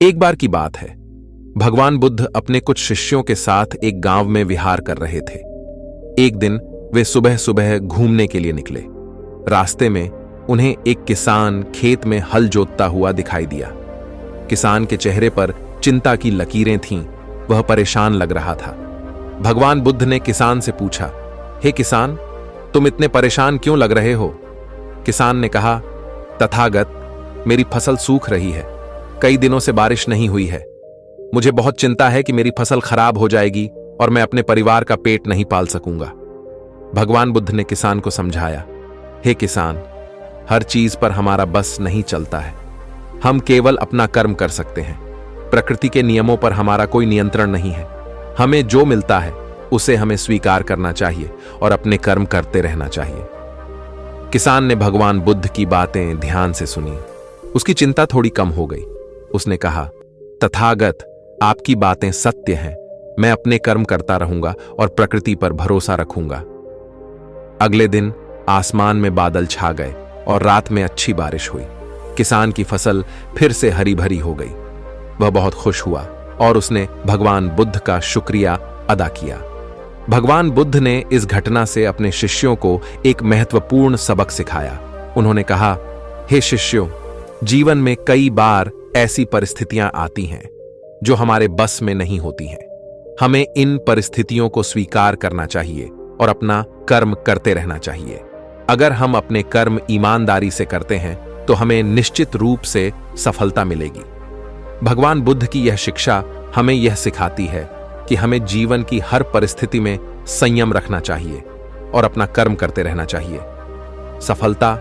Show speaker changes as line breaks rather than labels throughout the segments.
एक बार की बात है। भगवान बुद्ध अपने कुछ शिष्यों के साथ एक गांव में विहार कर रहे थे। एक दिन वे सुबह सुबह घूमने के लिए निकले। रास्ते में उन्हें एक किसान खेत में हल जोतता हुआ दिखाई दिया। किसान के चेहरे पर चिंता की लकीरें थीं, वह परेशान लग रहा था। भगवान बुद्ध ने किसान से पूछा, हे किसान, तुम इतने परेशान क्यों लग रहे हो? किसान ने कहा, तथागत, मेरी फसल सूख रही है, कई दिनों से बारिश नहीं हुई है। मुझे बहुत चिंता है कि मेरी फसल खराब हो जाएगी और मैं अपने परिवार का पेट नहीं पाल सकूंगा। भगवान बुद्ध ने किसान को समझाया, हे किसान, हर चीज पर हमारा बस नहीं चलता है। हम केवल अपना कर्म कर सकते हैं। प्रकृति के नियमों पर हमारा कोई नियंत्रण नहीं है। हमें जो मिलता है उसे हमें स्वीकार करना चाहिए और अपने कर्म करते रहना चाहिए। किसान ने भगवान बुद्ध की बातें ध्यान से सुनी। उसकी चिंता थोड़ी कम हो गई। उसने कहा, तथागत, आपकी बातें सत्य हैं। मैं अपने कर्म करता रहूंगा और प्रकृति पर भरोसा रखूंगा। अगले दिन आसमान में बादल छा गए और रात में अच्छी बारिश हुई। किसान की फसल फिर से हरी भरी हो गई। वह बहुत खुश हुआ और उसने भगवान बुद्ध का शुक्रिया अदा किया। भगवान बुद्ध ने इस घटना से अपने शिष्यों को एक महत्वपूर्ण सबक सिखाया। उन्होंने कहा, हे शिष्यों, जीवन में कई बार ऐसी परिस्थितियां आती हैं जो हमारे बस में नहीं होती हैं। हमें इन परिस्थितियों को स्वीकार करना चाहिए और अपना कर्म करते रहना चाहिए। अगर हम अपने कर्म ईमानदारी से करते हैं तो हमें निश्चित रूप से सफलता मिलेगी। भगवान बुद्ध की यह शिक्षा हमें यह सिखाती है कि हमें जीवन की हर परिस्थिति में संयम रखना चाहिए और अपना कर्म करते रहना चाहिए। सफलता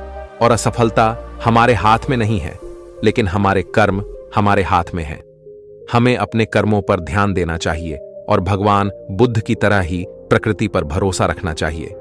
और असफलता हमारे हाथ में नहीं है, लेकिन हमारे कर्म हमारे हाथ में हैं। हमें अपने कर्मों पर ध्यान देना चाहिए और भगवान बुद्ध की तरह ही प्रकृति पर भरोसा रखना चाहिए।